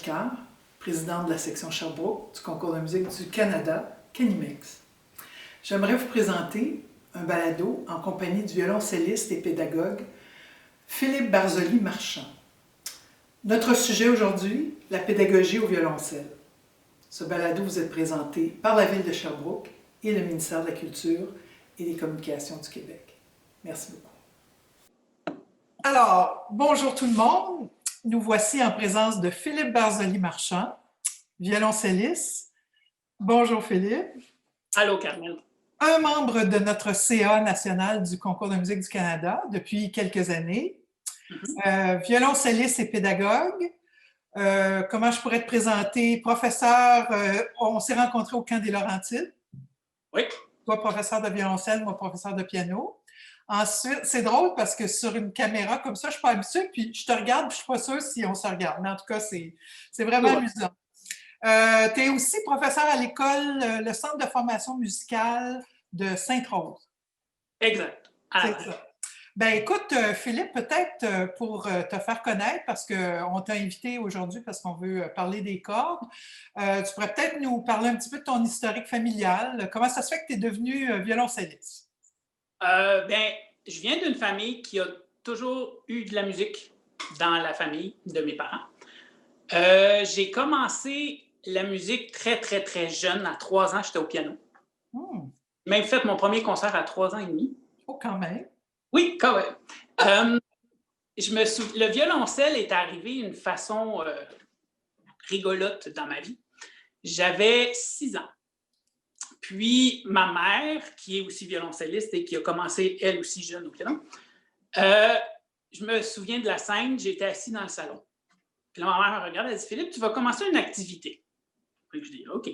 Ricard, présidente de la section Sherbrooke du Concours de musique du Canada, Canimex. J'aimerais vous présenter un balado en compagnie du violoncelliste et pédagogue Philippe Barzoli-Marchand. Notre sujet aujourd'hui, la pédagogie au violoncelle. Ce balado vous est présenté par la Ville de Sherbrooke et le ministère de la Culture et des Communications du Québec. Merci beaucoup. Alors, bonjour tout le monde. Nous voici en présence de Philippe Barzoli-Marchand, violoncelliste. Bonjour Philippe. Allô Carmen. Un membre de notre CA national du Concours de musique du Canada depuis quelques années. Violoncelliste et pédagogue. Comment je pourrais te présenter? Professeur, on s'est rencontrés au Camp des Laurentides. Oui. Toi, professeur de violoncelle, moi, professeur de piano. Ensuite, c'est drôle parce que sur une caméra comme ça, je ne suis pas habituée, puis je te regarde, puis je ne suis pas sûre si on se regarde. Mais en tout cas, c'est vraiment amusant. Tu es aussi professeur à l'école, le Centre de formation musicale de Sainte-Rose. Exact. C'est ça. Ben écoute, Philippe, peut-être pour te faire connaître, parce qu'on t'a invité aujourd'hui parce qu'on veut parler des cordes, tu pourrais peut-être nous parler un petit peu de ton historique familial. Comment ça se fait que tu es devenu violoncelliste? Je viens d'une famille qui a toujours eu de la musique dans la famille de mes parents. J'ai commencé la musique très, très, très jeune. À 3 ans, j'étais au piano. J'ai même fait mon premier concert à 3 ans et demi. Oh, quand même! Oui, quand même. Le violoncelle est arrivé d'une façon rigolote dans ma vie. J'avais 6 ans. Puis ma mère, qui est aussi violoncelliste et qui a commencé elle aussi jeune au piano, je me souviens de la scène, j'étais assis dans le salon. Puis là, ma mère me regarde, elle dit « Philippe, tu vas commencer une activité. » Puis je dis « OK. »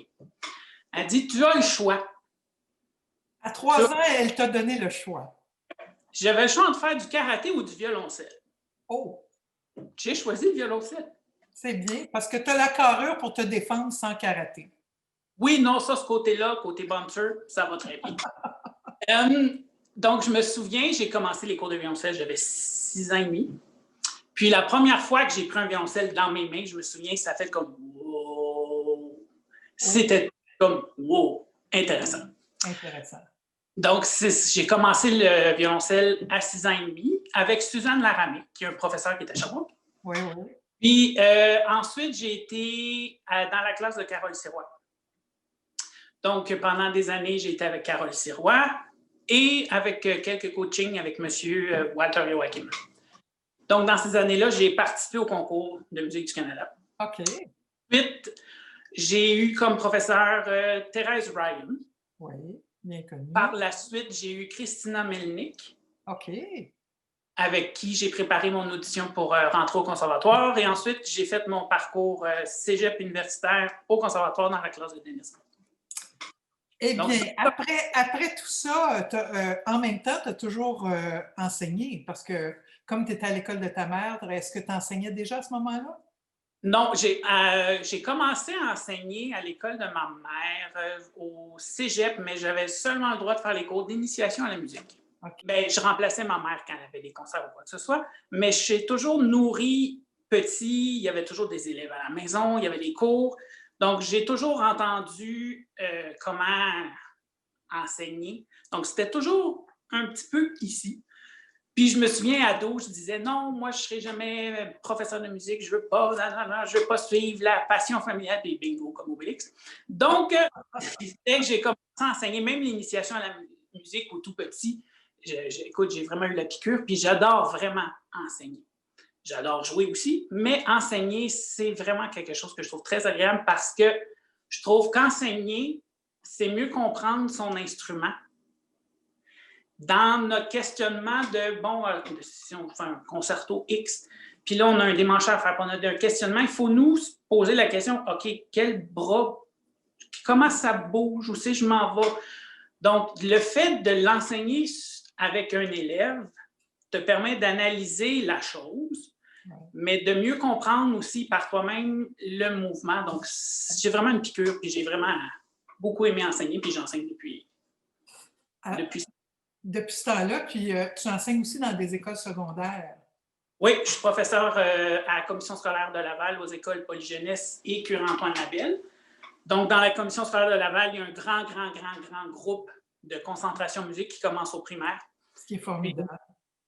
Elle dit « Tu as le choix. » À 3 ans, elle t'a donné le choix. J'avais le choix de faire du karaté ou du violoncelle. Oh! J'ai choisi le violoncelle. C'est bien, parce que tu as la carrure pour te défendre sans karaté. Oui, non, ça, ce côté-là, côté bouncer, ça va très bien. Donc, je me souviens, j'ai commencé les cours de violoncelle, j'avais 6 ans et demi. Puis la première fois que j'ai pris un violoncelle dans mes mains, je me souviens que ça fait comme « wow ». C'était comme « wow », intéressant. Intéressant. Donc, j'ai commencé le violoncelle à 6 ans et demi avec Suzanne Laramé, qui est un professeur qui est à Sherbrooke. Oui, oui. Puis ensuite, j'ai été dans la classe de Carole Sirois. Donc, pendant des années, j'ai été avec Carole Sirois et avec quelques coachings avec M. Walter Joachim. Donc, dans ces années-là, j'ai participé au concours de musique du Canada. OK. Ensuite, j'ai eu comme professeur Thérèse Ryan. Oui, bien connue. Par la suite, j'ai eu Christina Melnick. OK. Avec qui j'ai préparé mon audition pour rentrer au conservatoire. Et ensuite, j'ai fait mon parcours cégep universitaire au conservatoire dans la classe de Denis. Eh bien, après tout ça, en même temps, tu as toujours enseigné, parce que comme tu étais à l'école de ta mère, est-ce que tu enseignais déjà à ce moment-là? Non, j'ai commencé à enseigner à l'école de ma mère au cégep, mais j'avais seulement le droit de faire les cours d'initiation à la musique. Okay. Bien, je remplaçais ma mère quand elle avait des concerts ou quoi que ce soit, mais j'ai toujours nourri petit, il y avait toujours des élèves à la maison, il y avait des cours. Donc, j'ai toujours entendu comment enseigner. Donc, c'était toujours un petit peu ici. Puis, je me souviens, ado, je disais, non, moi, je ne serai jamais professeur de musique, je ne veux pas, je veux pas suivre la passion familiale des bingos comme Obélix. Donc, dès que j'ai commencé à enseigner, même l'initiation à la musique au tout petit, écoute, j'ai vraiment eu la piqûre, puis j'adore vraiment enseigner. J'adore jouer aussi, mais enseigner, c'est vraiment quelque chose que je trouve très agréable parce que je trouve qu'enseigner, c'est mieux comprendre son instrument. Dans notre questionnement de, bon, si on fait un concerto X, puis là, on a un démancheur à faire, on a un questionnement, il faut nous poser la question, OK, quel bras, comment ça bouge, où c'est je m'en vais? Donc, le fait de l'enseigner avec un élève te permet d'analyser la chose, mais de mieux comprendre aussi par toi-même le mouvement. Donc, j'ai vraiment une piqûre, puis j'ai vraiment beaucoup aimé enseigner, puis j'enseigne depuis ce temps-là, puis tu enseignes aussi dans des écoles secondaires. Oui, je suis professeur à la commission scolaire de Laval aux écoles Polyjeunesse et Cure-Antoine Labelle. Donc, dans la commission scolaire de Laval, il y a un grand groupe de concentration musique qui commence au primaire. Ce qui est formidable.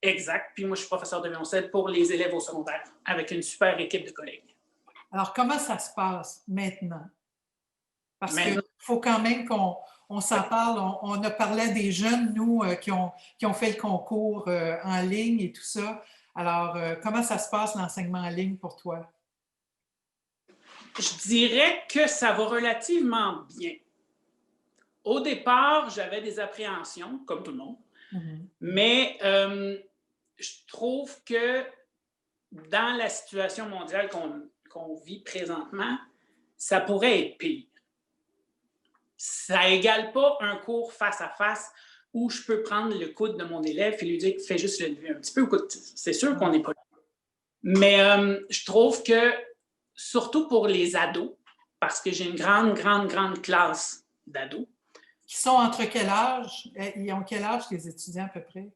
Exact. Puis moi, je suis professeur de violoncelle pour les élèves au secondaire avec une super équipe de collègues. Alors, comment ça se passe maintenant? Parce qu'il Maintenant, faut quand même qu'on s'en parle. On a parlé des jeunes, nous, qui ont fait le concours en ligne et tout ça. Alors, comment ça se passe l'enseignement en ligne pour toi? je dirais que ça va relativement bien. Au départ, j'avais des appréhensions, comme tout le monde, mais je trouve que dans la situation mondiale qu'on vit présentement, ça pourrait être pire. Ça n'égale pas un cours face à face où je peux prendre le coude de mon élève et lui dire fais juste le lever un petit peu. C'est sûr qu'on n'est pas là. Mais je trouve que, surtout pour les ados, parce que j'ai une grande classe d'ados. Qui sont entre quel âge? Ils ont quel âge, les étudiants, à peu près?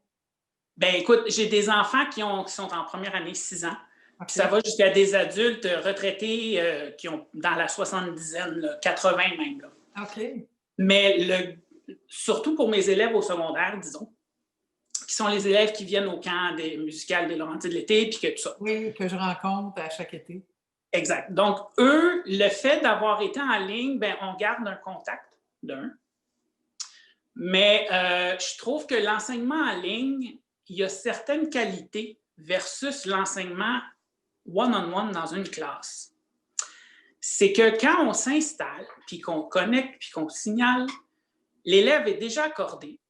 Ben écoute, j'ai des enfants qui sont en première année 6 ans. Okay. Ça va jusqu'à des adultes retraités qui ont dans la 70aine, là, 80 même. Là. OK. Mais surtout pour mes élèves au secondaire, disons, qui sont les élèves qui viennent au camp des musicales des Laurentides de l'été, puis que tout ça. Oui, que je rencontre à chaque été. Exact. Donc, eux, le fait d'avoir été en ligne, ben, on garde un contact d'un. Mais je trouve que l'enseignement en ligne, il y a certaines qualités versus l'enseignement one-on-one dans une classe. C'est que quand on s'installe, puis qu'on connecte, puis qu'on signale, l'élève est déjà accordé.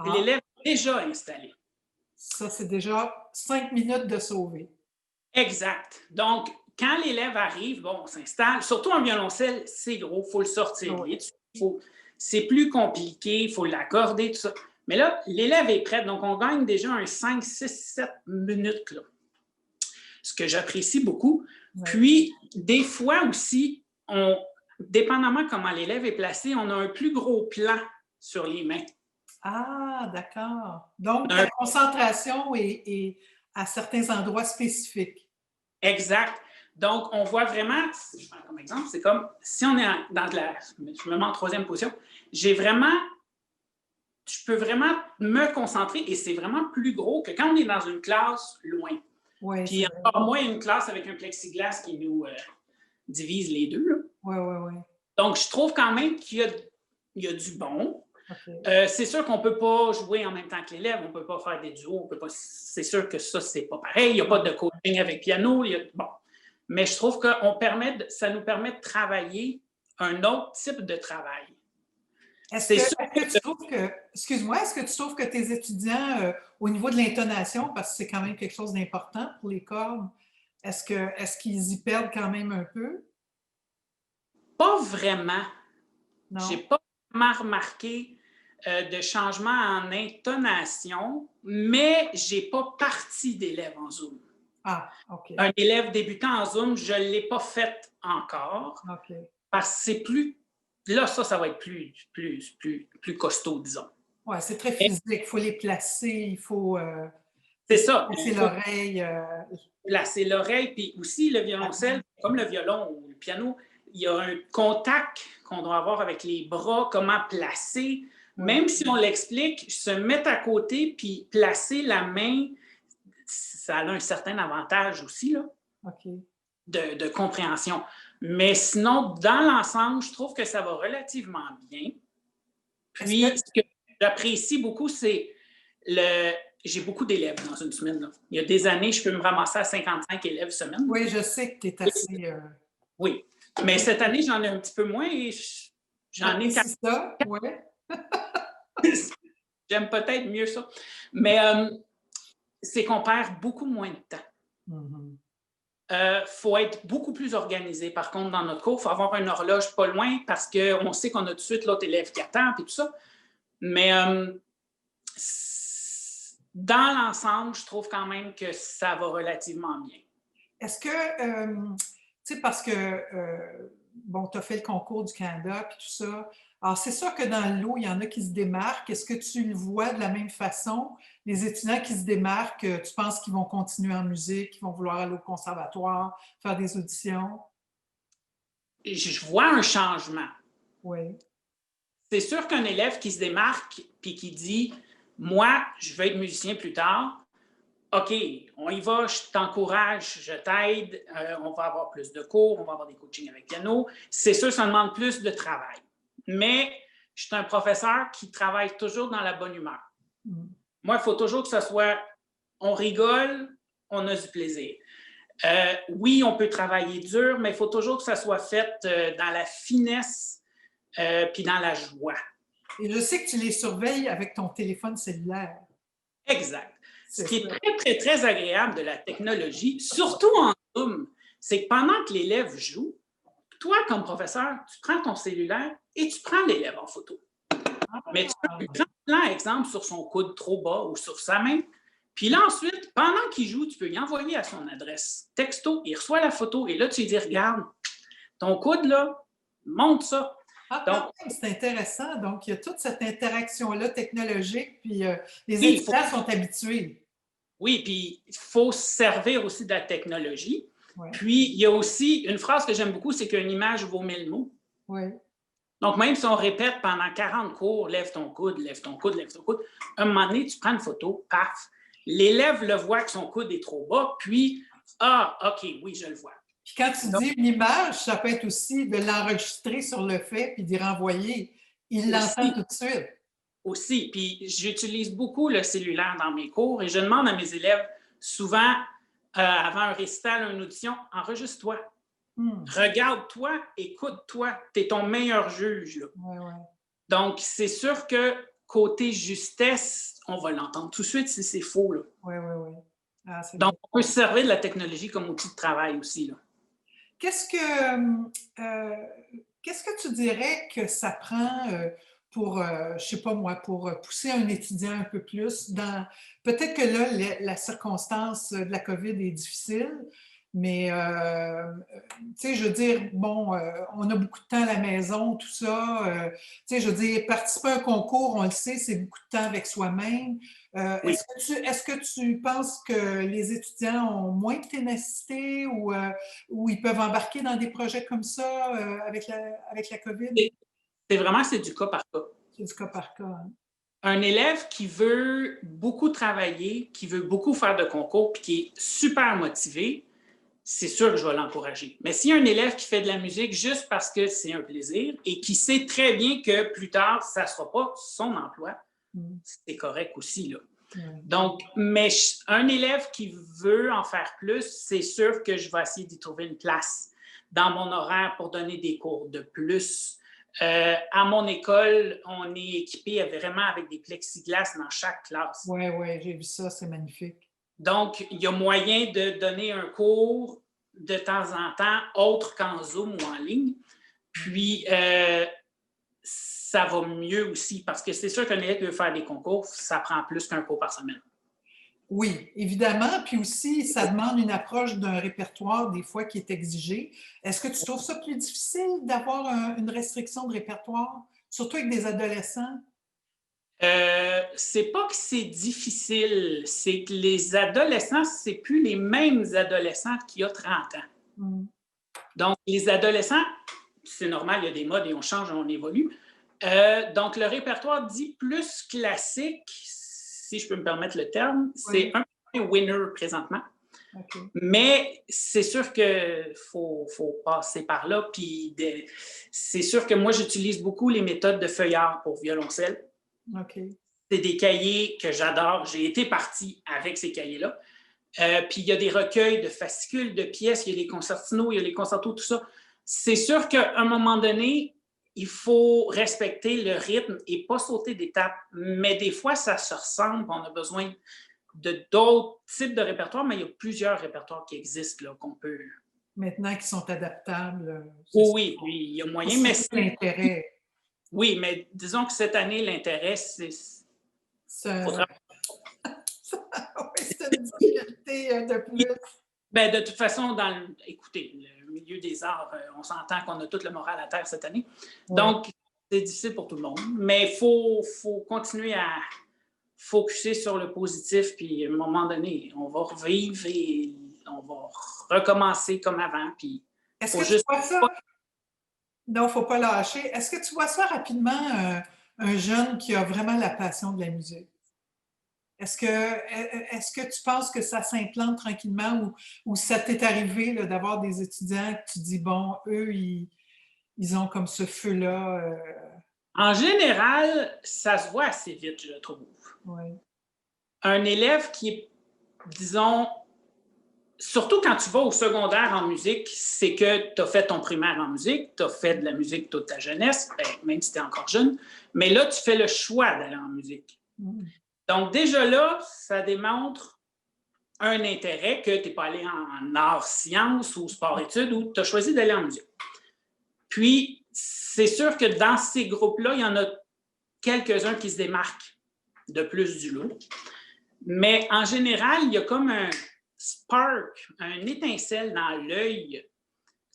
L'élève est déjà installé. Ça, c'est déjà 5 minutes de sauver. Exact. Donc, quand l'élève arrive, bon, on s'installe. Surtout en violoncelle, c'est gros, il faut le sortir vite. C'est plus compliqué, il faut l'accorder, tout ça. Mais là, l'élève est prêt, donc on gagne déjà un 5, 6, 7 minutes, là. Ce que j'apprécie beaucoup. Ouais. Puis, des fois aussi, dépendamment comment l'élève est placé, on a un plus gros plan sur les mains. Ah, d'accord. Donc, la concentration est à certains endroits spécifiques. Exact. Donc, on voit vraiment, je prends comme exemple, c'est comme si on est je me mets en troisième position, je peux vraiment me concentrer et c'est vraiment plus gros que quand on est dans une classe loin. Oui, puis encore moins une classe avec un plexiglas qui nous divise les deux. Oui, oui, oui. Donc, je trouve quand même qu'il y a du bon. Okay. C'est sûr qu'on ne peut pas jouer en même temps que l'élève, on ne peut pas faire des duos, c'est sûr que ça, c'est pas pareil. Il n'y a pas de coaching avec piano. Bon. Mais je trouve que ça nous permet de travailler un autre type de travail. Est-ce que tu trouves que, excuse-moi, est-ce que tu trouves que tes étudiants, au niveau de l'intonation, parce que c'est quand même quelque chose d'important pour les cordes, est-ce qu'ils y perdent quand même un peu? Pas vraiment. Non. J'ai pas vraiment remarqué de changement en intonation, mais j'ai pas parti d'élèves en Zoom. Ah, OK. Un élève débutant en Zoom, je ne l'ai pas fait encore. OK. Parce que c'est plus... Là, ça va être plus costaud, disons. Oui, c'est très physique. Il faut les placer, il faut... c'est ça. Placer l'oreille. Placer l'oreille, puis aussi le violoncelle, comme le violon ou le piano, il y a un contact qu'on doit avoir avec les bras, comment placer. Même si on l'explique, se mettre à côté puis placer la main, ça a un certain avantage aussi, là, de compréhension. Mais sinon, dans l'ensemble, je trouve que ça va relativement bien. Puis, ce que j'apprécie beaucoup, c'est j'ai beaucoup d'élèves dans une semaine. Là. Il y a des années, je peux me ramasser à 55 élèves semaine. Oui, je sais que tu es assez... Oui, mais cette année, j'en ai un petit peu moins et j'en ai... C'est ça, oui. J'aime peut-être mieux ça. Mais c'est qu'on perd beaucoup moins de temps. Faut être beaucoup plus organisé. Par contre, dans notre cours, il faut avoir une horloge pas loin parce qu'on sait qu'on a tout de suite l'autre élève qui attend et tout ça. Mais dans l'ensemble, je trouve quand même que ça va relativement bien. Est-ce que, tu sais, parce que, bon, tu as fait le concours du Canada puis tout ça, Alors, c'est sûr que dans le lot, il y en a qui se démarquent. Est-ce que tu le vois de la même façon? Les étudiants qui se démarquent, tu penses qu'ils vont continuer en musique, qu'ils vont vouloir aller au conservatoire, faire des auditions? Je vois un changement. Oui. C'est sûr qu'un élève qui se démarque puis qui dit moi, je veux être musicien plus tard, OK, on y va, je t'encourage, je t'aide, on va avoir plus de cours, on va avoir des coachings avec piano. C'est sûr, ça demande plus de travail. Mais je suis un professeur qui travaille toujours dans la bonne humeur. Mm. Moi, il faut toujours que ce soit, on rigole, on a du plaisir. Oui, on peut travailler dur, mais il faut toujours que ça soit fait dans la finesse puis dans la joie. Et je sais que tu les surveilles avec ton téléphone cellulaire. Exact. Ce C'est qui est ça. très, très, très agréable de la technologie, surtout en Zoom, c'est que pendant que l'élève joue, toi, comme professeur, tu prends ton cellulaire et tu prends l'élève en photo. Mais tu peux prendre plein exemple sur son coude trop bas ou sur sa main. Puis là, ensuite, pendant qu'il joue, tu peux lui envoyer à son adresse texto, il reçoit la photo et là, tu lui dis, regarde, ton coude, là, monte ça. Ah, Donc, quand même, c'est intéressant. Donc, il y a toute cette interaction-là technologique, puis les oui, étudiants sont habitués. oui, puis il faut se servir aussi de la technologie. Oui, Puis, il y a aussi une phrase que j'aime beaucoup, c'est qu'une image vaut 1000 mots. oui. Donc, même si on répète pendant 40 cours, lève ton coude, lève ton coude, lève ton coude, à un moment donné, tu prends une photo, paf, l'élève le voit que son coude est trop bas, puis, ah, OK, oui, je le vois. Puis quand tu Donc, dis une image, ça peut être aussi de l'enregistrer sur le fait puis d'y renvoyer. Il l'entend aussi, tout de suite. aussi, puis j'utilise beaucoup le cellulaire dans mes cours et je demande à mes élèves souvent, avant un récital, une audition, enregistre-toi. Hmm. Regarde-toi, écoute-toi, tu es ton meilleur juge. Là. Ouais, ouais. Donc, c'est sûr que côté justesse, on va l'entendre tout de suite si c'est faux. Là. Ouais, ouais, ouais. Ah, c'est Donc, bien. on peut se servir de la technologie comme outil de travail aussi. Là. Qu'est-ce que, euh, qu'est-ce que tu dirais que ça prend pour, je sais pas moi, pour pousser un étudiant un peu plus dans, peut-être que là, la circonstance de la COVID est difficile, mais, tu sais, je veux dire, bon, on a beaucoup de temps à la maison, tout ça, tu sais, je veux dire, participer à un concours, on le sait, c'est beaucoup de temps avec soi-même. Oui. Est-ce que tu penses que les étudiants ont moins de ténacité ou ils peuvent embarquer dans des projets comme ça avec la COVID? C'est vraiment, c'est du cas par cas. C'est du cas par cas. Hein? Un élève qui veut beaucoup travailler, qui veut beaucoup faire de concours, puis qui est super motivé, c'est sûr que je vais l'encourager. Mais s'il y a un élève qui fait de la musique juste parce que c'est un plaisir et qui sait très bien que plus tard, ça ne sera pas son emploi, c'est correct aussi. Là. Donc, mais un élève qui veut en faire plus, c'est sûr que je vais essayer d'y trouver une place dans mon horaire pour donner des cours de plus. À mon école, on est équipé vraiment avec des plexiglas dans chaque classe. Oui, oui, j'ai vu ça, c'est magnifique. Donc, il y a moyen de donner un cours de temps en temps, autre qu'en Zoom ou en ligne. Puis, ça va mieux aussi parce que c'est sûr qu'un élève qui veut faire des concours, ça prend plus qu'un cours par semaine. Oui, évidemment. Puis aussi, ça demande une approche d'un répertoire des fois qui est exigé. Est-ce que tu trouves ça plus difficile d'avoir une restriction de répertoire, surtout avec des adolescents? C'est pas que c'est difficile, c'est que les adolescents, c'est plus les mêmes adolescents qu'il y a 30 ans. Mm. Donc, les adolescents, c'est normal, il y a des modes et on change, on évolue. Donc, le répertoire dit plus classique, si je peux me permettre le terme, c'est un peu winner présentement. Okay. Mais c'est sûr qu'il faut passer par là. Puis c'est sûr que moi, j'utilise beaucoup les méthodes de feuillard pour violoncelle. Okay. C'est des cahiers que j'adore. J'ai été partie avec ces cahiers-là. Puis il y a des recueils de fascicules, de pièces, il y a les concertinos, il y a les concertos, tout ça. C'est sûr qu'à un moment donné, il faut respecter le rythme et pas sauter d'étapes. Mais des fois, ça se ressemble. On a besoin de d'autres types de répertoires, mais il y a plusieurs répertoires qui existent là, qu'on peut. Maintenant qu'ils sont adaptables. Oui, oui, il y a moyen, mais c'est l'intérêt. Oui, mais disons que cette année, l'intérêt, c'est. Oui, c'est une difficulté de plus. Ben, de toute façon, écoutez, le milieu des arts, on s'entend qu'on a tout le moral à terre cette année. Ouais. Donc, c'est difficile pour tout le monde. Mais il faut continuer à focusser sur le positif, puis à un moment donné, on va revivre et on va recommencer comme avant. Puis est-ce que tu vois ça? Non, il ne faut pas lâcher. Est-ce que tu vois ça rapidement, un jeune qui a vraiment la passion de la musique? Est-ce que tu penses que ça s'implante tranquillement ou ça t'est arrivé là, d'avoir des étudiants que tu dis, bon, eux, ils ont comme ce feu-là? En général, ça se voit assez vite, je trouve. Ouais. Un élève qui est, disons, surtout quand tu vas au secondaire en musique, c'est que tu as fait ton primaire en musique, tu as fait de la musique toute ta jeunesse, même si tu es encore jeune, mais là, tu fais le choix d'aller en musique. Donc, déjà là, ça démontre un intérêt que tu n'es pas allé en arts-sciences ou sport-études ou tu as choisi d'aller en musique. Puis, c'est sûr que dans ces groupes-là, il y en a quelques-uns qui se démarquent de plus du lot. Mais en général, il y a comme un spark, une étincelle dans l'œil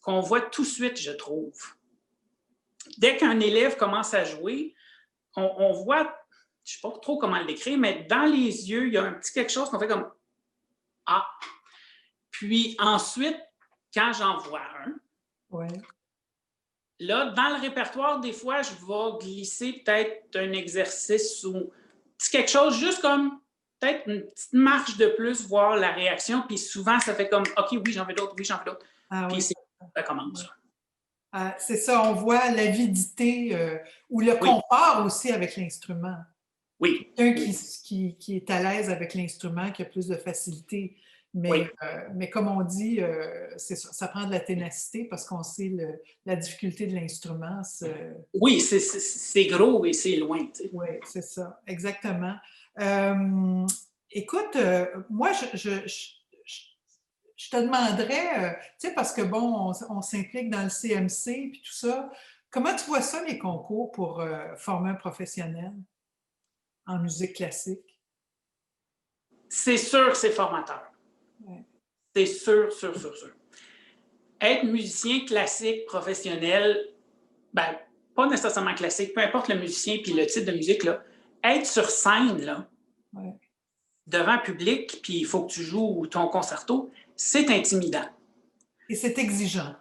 qu'on voit tout de suite, je trouve. Dès qu'un élève commence à jouer, on voit, je ne sais pas trop comment le décrire, mais dans les yeux, il y a un petit quelque chose qu'on fait comme « Ah! » Puis ensuite, quand j'en vois un, là, dans le répertoire, des fois, je vais glisser peut-être un exercice ou quelque chose juste comme peut-être une petite marche de plus, voir la réaction. Puis souvent, ça fait comme « OK, oui, j'en veux d'autres, oui, j'en veux d'autres. » Puis ça commence. C'est ça, on voit l'avidité ou le confort aussi avec l'instrument. Oui. Quelqu'un qui est à l'aise avec l'instrument, qui a plus de facilité. Mais comme on dit, ça prend de la ténacité parce qu'on sait la difficulté de l'instrument. Oui, c'est gros et c'est loin. Oui, c'est ça, exactement. Écoute, moi, je te demanderais, tu sais, parce que bon, on s'implique dans le CMC puis tout ça, comment tu vois ça, les concours pour former un professionnel en musique classique? C'est sûr que c'est formateur. C'est sûr, sûr, sûr, sûr. Être musicien classique, professionnel, ben, pas nécessairement classique, peu importe le musicien puis le type de musique, là, être sur scène, là, devant public, puis il faut que tu joues ton concerto, c'est intimidant. Et c'est exigeant.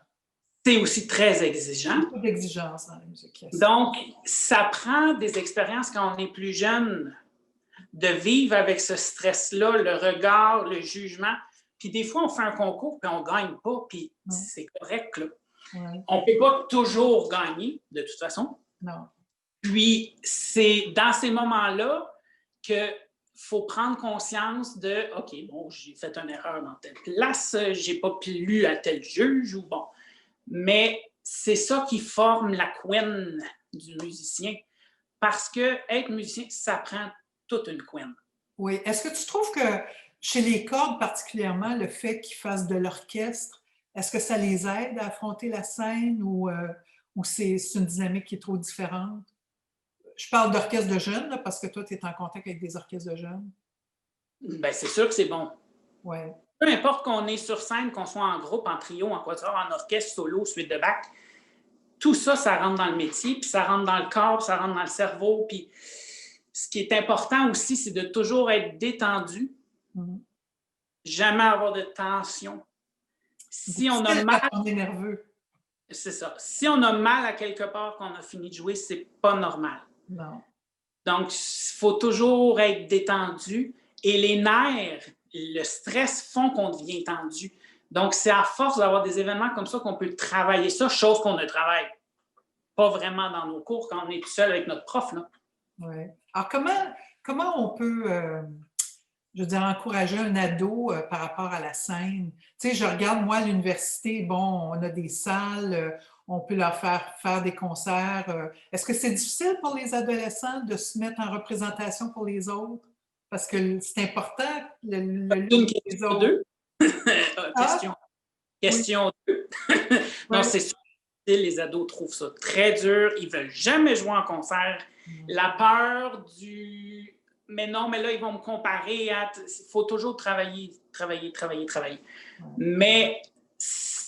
C'est aussi très exigeant. Beaucoup d'exigences dans la musique classique. Donc, ça prend des expériences quand on est plus jeune, de vivre avec ce stress-là, le regard, le jugement. Puis des fois, on fait un concours, puis on ne gagne pas, puis c'est correct, là. On ne peut pas toujours gagner, de toute façon. Non. Puis, c'est dans ces moments-là qu'il faut prendre conscience de « OK, bon, j'ai fait une erreur dans telle place, j'ai pas plu à tel juge, ou bon. » Mais c'est ça qui forme la couenne du musicien. Parce que être musicien, ça prend toute une couenne. Oui. Est-ce que tu trouves que chez les cordes particulièrement, le fait qu'ils fassent de l'orchestre, est-ce que ça les aide à affronter la scène ou c'est une dynamique qui est trop différente? Je parle d'orchestre de jeunes, là, parce que toi, tu es en contact avec des orchestres de jeunes. Bien, c'est sûr que c'est bon. Ouais. Peu importe qu'on est sur scène, qu'on soit en groupe, en trio, en quatuor, en orchestre, solo, suite de Bach, tout ça, ça rentre dans le métier, puis ça rentre dans le corps, puis ça rentre dans le cerveau. Puis ce qui est important aussi, c'est de toujours être détendu, jamais avoir de tension. Si on a mal, on est nerveux. C'est ça. Si on a mal à quelque part qu'on a fini de jouer, c'est pas normal. Non. Donc, il faut toujours être détendu. Et les nerfs, le stress font qu'on devient tendu. Donc, c'est à force d'avoir des événements comme ça qu'on peut travailler ça, chose qu'on ne travaille pas vraiment dans nos cours quand on est tout seul avec notre prof, là. Oui. Alors, comment on peut, je veux dire, encourager un ado par rapport à la scène? Tu sais, je regarde, moi, à l'université, bon, on a des salles, on peut leur faire des concerts. Est-ce que c'est difficile pour les adolescents de se mettre en représentation pour les autres? Parce que c'est important, le look des autres. Question 2. Non, c'est sûr. Les ados trouvent ça très dur. Ils ne veulent jamais jouer en concert. La peur du « mais non, mais là, ils vont me comparer à… » Il faut toujours travailler. Mais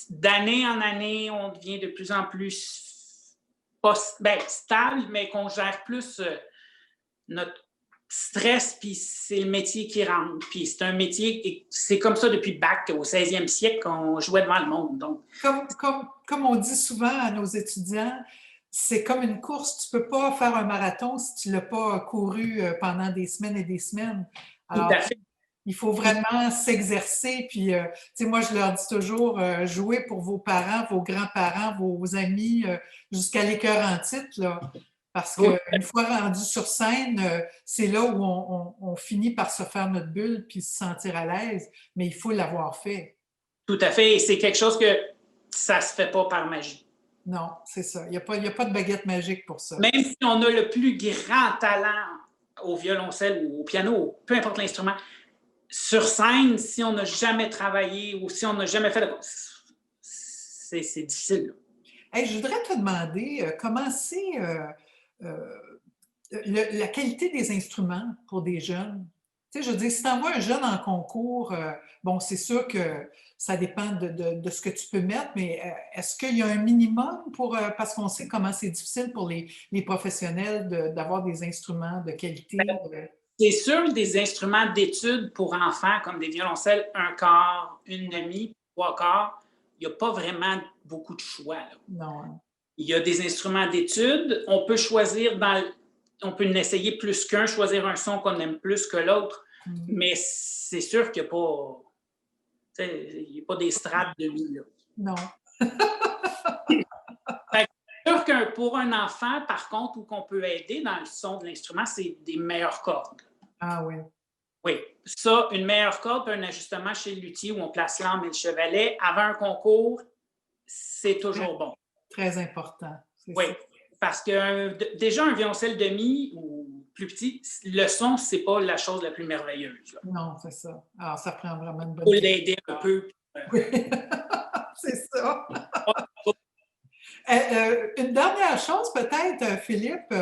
d'année en année, on devient de plus en plus pas stable, mais qu'on gère plus notre stress, puis c'est le métier qui rentre. Puis c'est un métier, et c'est comme ça depuis Bach, au 16e siècle, qu'on jouait devant le monde. Donc, Comme on dit souvent à nos étudiants, c'est comme une course. Tu ne peux pas faire un marathon si tu ne l'as pas couru pendant des semaines et des semaines. tout Alors, à fait. il faut vraiment s'exercer. Puis, tu sais, moi, je leur dis toujours, jouez pour vos parents, vos grands-parents, vos amis, jusqu'à l'écœur en titre, là. Parce qu'une fois rendu sur scène, c'est là où on finit par se faire notre bulle puis se sentir à l'aise. Mais il faut l'avoir fait. Tout à fait. Et c'est quelque chose que ça ne se fait pas par magie. Non, c'est ça. Il n'y a pas de baguette magique pour ça. Même si on a le plus grand talent au violoncelle ou au piano, peu importe l'instrument, sur scène, si on n'a jamais travaillé ou si on n'a jamais fait c'est difficile. Hey, je voudrais te demander comment c'est la qualité des instruments pour des jeunes. Tu sais, je veux dire, si tu envoies un jeune en concours, bon, c'est sûr que ça dépend de ce que tu peux mettre, mais est-ce qu'il y a un minimum pour, parce qu'on sait comment c'est difficile pour les professionnels d'avoir des instruments de qualité? C'est sûr, des instruments d'études pour enfants, comme des violoncelles, un quart, une demi, trois quarts, il n'y a pas vraiment beaucoup de choix. Là. Non. Il y a des instruments d'études. On peut choisir on peut en essayer plus qu'un, choisir un son qu'on aime plus que l'autre, mais c'est sûr qu'il n'y a pas, des strates de vie. Là. Non. C'est sûr que pour un enfant, par contre, où qu'on peut aider dans le son de l'instrument, c'est des meilleures cordes. Ah oui. Oui, ça, une meilleure corde, puis un ajustement chez le luthier où on place l'âme et le chevalet. Avant un concours, c'est toujours bon. Très important. Oui, ça. Parce que déjà, un violoncelle demi ou plus petit, le son, c'est pas la chose la plus merveilleuse. Là. Non, c'est ça. Alors, ça prend vraiment une bonne... Il faut l'aider un peu. Oui, c'est ça. Une dernière chose, peut-être, Philippe,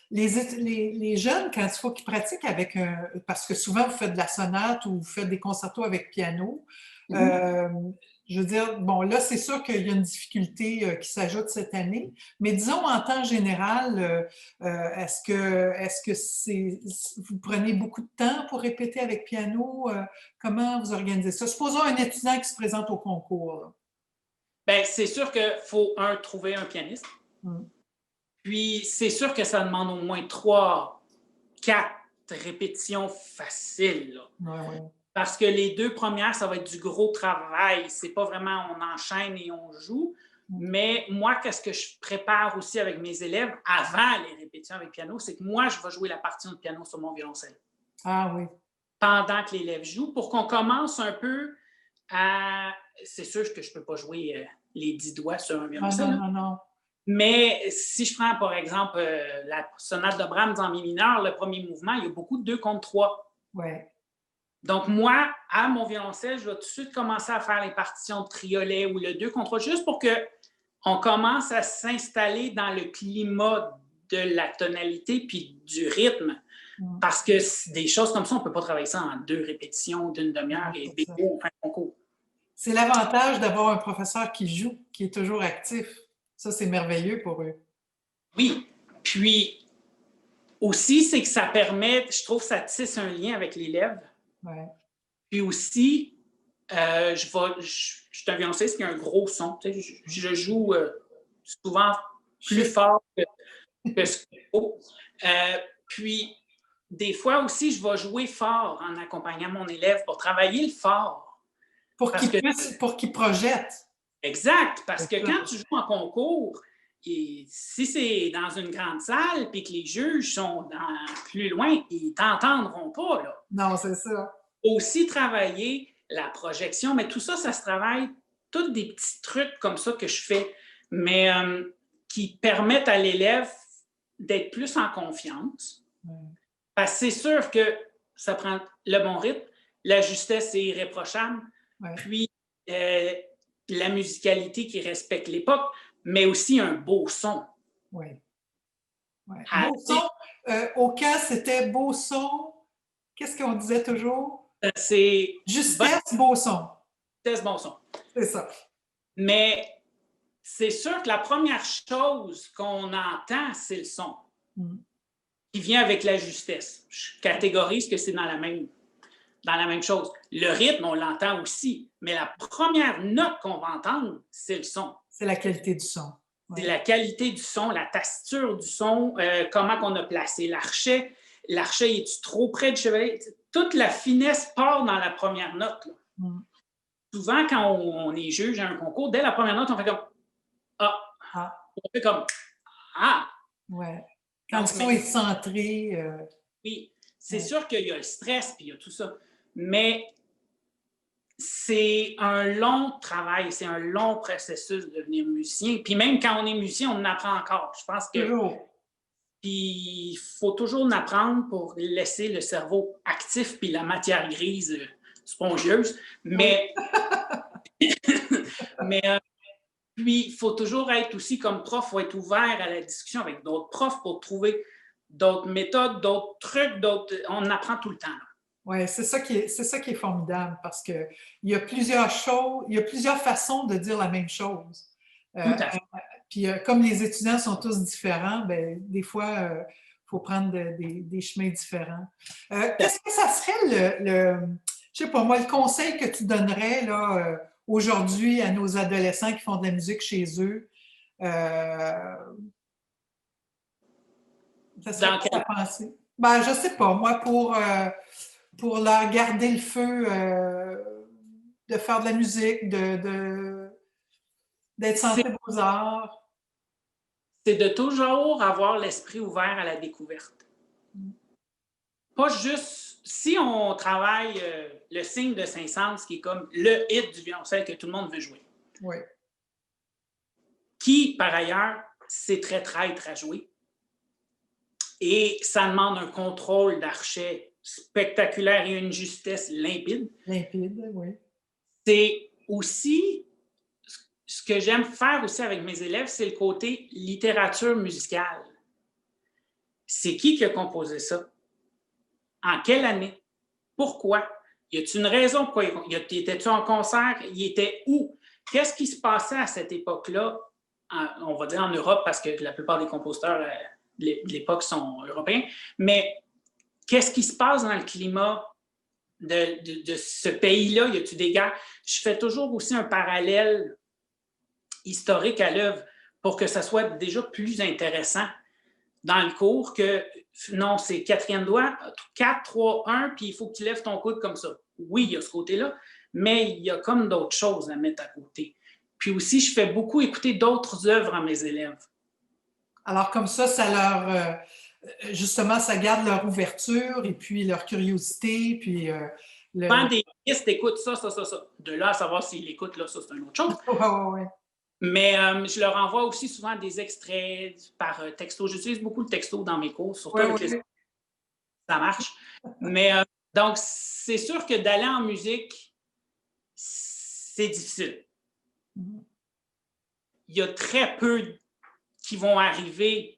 les jeunes, quand il faut qu'ils pratiquent avec parce que souvent vous faites de la sonate ou vous faites des concertos avec piano, je veux dire, bon, là, c'est sûr qu'il y a une difficulté qui s'ajoute cette année, mais disons en temps général, est-ce que vous prenez beaucoup de temps pour répéter avec piano? Comment vous organisez ça? Supposons un étudiant qui se présente au concours. Là. Bien, c'est sûr qu'il faut, trouver un pianiste. Puis, c'est sûr que ça demande au moins 3, 4 répétitions faciles. Là. Ouais. Parce que les 2 premières, ça va être du gros travail. C'est pas vraiment on enchaîne et on joue. Mais moi, qu'est-ce que je prépare aussi avec mes élèves avant les répétitions avec piano, c'est que moi, je vais jouer la partition de piano sur mon violoncelle. Ah oui. Pendant que l'élève joue, pour qu'on commence un peu à... C'est sûr que je peux pas jouer les 10 doigts sur un violoncelle. Non. Mais si je prends, par exemple, la sonate de Brahms en mi mineur, le premier mouvement, il y a beaucoup de 2 contre 3. Ouais. Donc, moi, à mon violoncelle, je vais tout de suite commencer à faire les partitions de triolet ou le 2 contre 3, juste pour qu'on commence à s'installer dans le climat de la tonalité puis du rythme. Parce que des choses comme ça, on ne peut pas travailler ça en 2 répétitions d'une demi-heure et on fait un concours. C'est l'avantage d'avoir un professeur qui joue, qui est toujours actif. Ça, c'est merveilleux pour eux. Oui. Puis, aussi, c'est que ça permet, je trouve, ça tisse un lien avec l'élève. Ouais. Puis aussi, je suis un violoncelliste qui a un gros son. Tu sais, je joue souvent plus fort que ce qu'il faut. Puis, des fois aussi, je vais jouer fort en accompagnant mon élève pour travailler le fort. Pour qu'il projette. Exact. Parce que quand tu joues en concours, et si c'est dans une grande salle puis que les juges sont plus loin, ils ne t'entendront pas. Là. Non, c'est ça. Aussi travailler la projection, mais tout ça, ça se travaille, tous des petits trucs comme ça que je fais, mais qui permettent à l'élève d'être plus en confiance. Parce que c'est sûr que ça prend le bon rythme, la justesse est irréprochable, puis la musicalité qui respecte l'époque, mais aussi un beau son. Oui. Beau son. Au cas, c'était beau son. Qu'est-ce qu'on disait toujours? C'est justesse, beau son. Justesse, bon son. C'est ça. Mais c'est sûr que la première chose qu'on entend, c'est le son, qui vient avec la justesse. Je catégorise que c'est dans la même chose. Le rythme, on l'entend aussi, mais la première note qu'on va entendre, c'est le son. C'est la qualité du son. Ouais. C'est la qualité du son, la tessiture du son, comment on a placé l'archet. L'archet, est-tu trop près du chevalet? Toute la finesse part dans la première note. Souvent, quand on est juge à un concours, dès la première note, on fait comme « Ah! » On fait comme « Ah! » Ouais. Quand le son est centré... Oui, c'est sûr qu'il y a le stress puis il y a tout ça, mais c'est un long travail, c'est un long processus de devenir musicien. Puis même quand on est musicien, on en apprend encore. Je pense que... Puis il faut toujours en apprendre pour laisser le cerveau actif puis la matière grise spongieuse. Mais, puis il faut toujours être aussi comme prof, il faut être ouvert à la discussion avec d'autres profs pour trouver d'autres méthodes, d'autres trucs, on apprend tout le temps. Oui, c'est ça qui est formidable parce qu'il y a plusieurs choses, il y a plusieurs façons de dire la même chose. Puis comme les étudiants sont tous différents, ben, des fois, il faut prendre des chemins différents. Qu'est-ce que ça serait je sais pas moi, le conseil que tu donnerais là, aujourd'hui à nos adolescents qui font de la musique chez eux? Ça serait quoi à penser? Ben, je sais pas, moi, pour leur garder le feu, de faire de la musique, d'être sensible aux arts. C'est de toujours avoir l'esprit ouvert à la découverte. Pas juste, si on travaille le signe de Saint-Saëns, qui est comme le hit du violoncelle que tout le monde veut jouer. Oui. Qui, par ailleurs, c'est très traître à jouer. Et ça demande un contrôle d'archet spectaculaire et une justesse limpide. Limpide, oui. C'est aussi, ce que j'aime faire aussi avec mes élèves, c'est le côté littérature musicale. C'est qui a composé ça? En quelle année? Pourquoi? Y a-t-il une raison pourquoi? Était-tu en concert? Il était où? Qu'est-ce qui se passait à cette époque-là? On va dire en Europe, parce que la plupart des compositeurs de l'époque sont européens. Mais qu'est-ce qui se passe dans le climat de ce pays-là? Y a-t-il des guerres? Je fais toujours aussi un parallèle historique à l'œuvre pour que ça soit déjà plus intéressant dans le cours que non, c'est quatrième doigt, 4, 3, 1, puis il faut que tu lèves ton coude comme ça. Oui, il y a ce côté-là, mais il y a comme d'autres choses à mettre à côté. Puis aussi, je fais beaucoup écouter d'autres œuvres à mes élèves. Alors comme ça leur... justement, ça garde leur ouverture et puis leur curiosité, puis... Quand des pistes écoutent ça. De là à savoir s'ils l'écoutent, là, ça, c'est une autre chose. Ouais. Mais je leur envoie aussi souvent des extraits par texto. J'utilise beaucoup le texto dans mes cours, surtout avec les... Ça marche. Mais donc, c'est sûr que d'aller en musique, c'est difficile. Il y a très peu qui vont arriver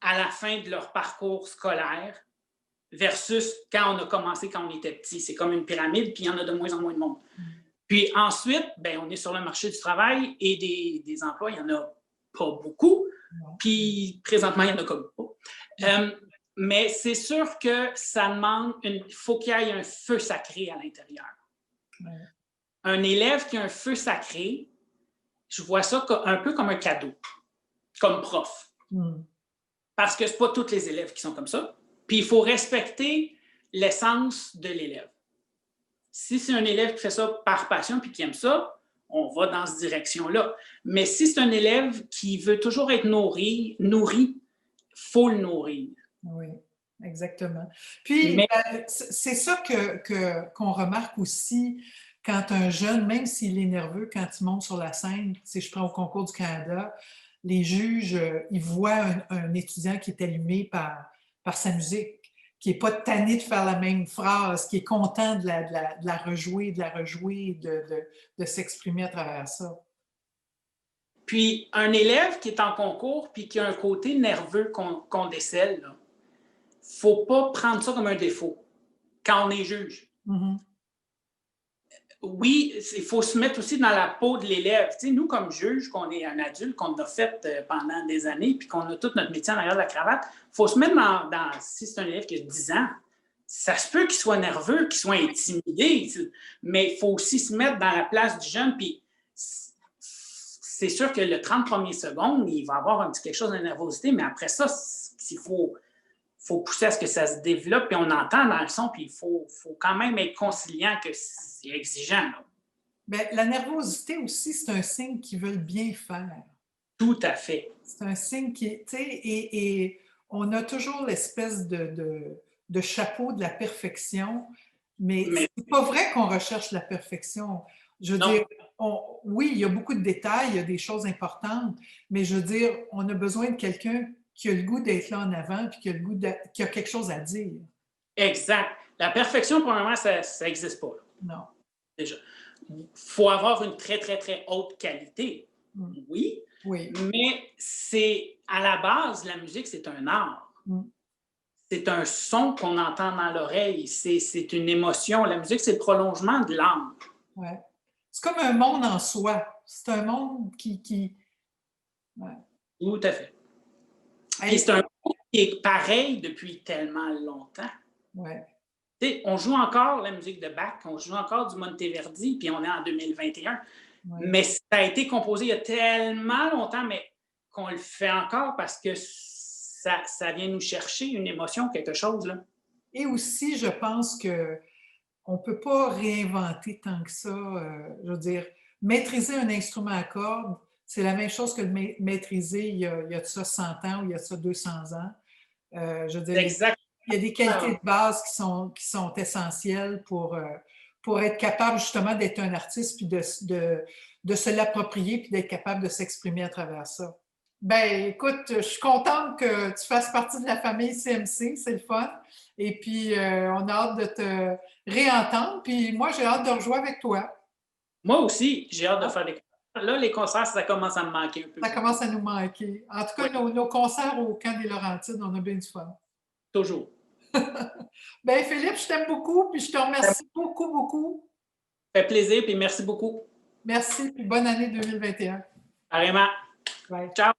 à la fin de leur parcours scolaire versus quand on a commencé, quand on était petit. C'est comme une pyramide, puis il y en a de moins en moins de monde. Puis ensuite, ben, on est sur le marché du travail et des emplois, il n'y en a pas beaucoup. Puis présentement, il n'y en a comme pas. Mais c'est sûr que ça demande, il faut qu'il y ait un feu sacré à l'intérieur. Un élève qui a un feu sacré, je vois ça un peu comme un cadeau, comme prof. Parce que ce n'est pas tous les élèves qui sont comme ça. Puis il faut respecter l'essence de l'élève. Si c'est un élève qui fait ça par passion puis qui aime ça, on va dans cette direction-là. Mais si c'est un élève qui veut toujours être nourri, il faut le nourrir. Oui, exactement. Puis, c'est ça qu'on remarque aussi quand un jeune, même s'il est nerveux, quand il monte sur la scène, si je prends au Concours du Canada, les juges, ils voient un étudiant qui est allumé par sa musique, qui n'est pas tanné de faire la même phrase, qui est content de la rejouer, de s'exprimer à travers ça. Puis, un élève qui est en concours puis qui a un côté nerveux qu'on décèle, il ne faut pas prendre ça comme un défaut quand on est juge. Oui, il faut se mettre aussi dans la peau de l'élève. Tu sais, nous, comme juge, qu'on est un adulte, qu'on a fait pendant des années, puis qu'on a tout notre métier en arrière de la cravate, il faut se mettre si c'est un élève qui a 10 ans, ça se peut qu'il soit nerveux, qu'il soit intimidé, mais il faut aussi se mettre dans la place du jeune, puis c'est sûr que le 30 premières secondes, il va avoir un petit quelque chose de nervosité, mais après ça, il faut pousser à ce que ça se développe, puis on entend dans le son, puis il faut quand même être conciliant que c'est exigeant. Là. Bien, la nervosité aussi, c'est un signe qu'ils veulent bien faire. Tout à fait. C'est un signe qui, tu sais, et on a toujours l'espèce de chapeau de la perfection, mais c'est pas vrai qu'on recherche la perfection. Je veux dire, oui, il y a beaucoup de détails, il y a des choses importantes, mais je veux dire, on a besoin de quelqu'un qui a le goût d'être là en avant puis qui a quelque chose à dire. Exact. La perfection, pour le moment, ça n'existe pas. Là. Non. Déjà. Il faut avoir une très, très, très haute qualité. Oui. Oui. Mais c'est à la base, la musique, c'est un art. C'est un son qu'on entend dans l'oreille. C'est une émotion. La musique, c'est le prolongement de l'âme. Ouais. C'est comme un monde en soi. C'est un monde qui... Ouais. Tout à fait. Et c'est un monde qui est pareil depuis tellement longtemps. Ouais. T'sais, on joue encore la musique de Bach, on joue encore du Monteverdi, puis on est en 2021. Ouais. Mais ça a été composé il y a tellement longtemps, mais qu'on le fait encore parce que ça vient nous chercher une émotion, quelque chose. Là. Et aussi, je pense que on ne peut pas réinventer tant que ça. Je veux dire, maîtriser un instrument à cordes, c'est la même chose que le maîtriser il y a de ça 100 ans ou il y a de ça 200 ans. Je veux dire, il y a des qualités de base qui sont essentielles pour être capable justement d'être un artiste puis de se l'approprier puis d'être capable de s'exprimer à travers ça. Ben, écoute, je suis contente que tu fasses partie de la famille CMC, c'est le fun. Et puis, on a hâte de te réentendre. Puis moi, j'ai hâte de rejouer avec toi. Moi aussi, j'ai hâte de faire des concerts. Là, les concerts, ça commence à me manquer un peu. Ça commence à nous manquer. En tout cas, nos concerts au Camp des Laurentides, on a bien du fun. Toujours. Ben, Philippe, je t'aime beaucoup, puis je te remercie beaucoup, beaucoup. Ça fait plaisir, puis merci beaucoup. Merci, puis bonne année 2021. Carrément. Bye. Ciao.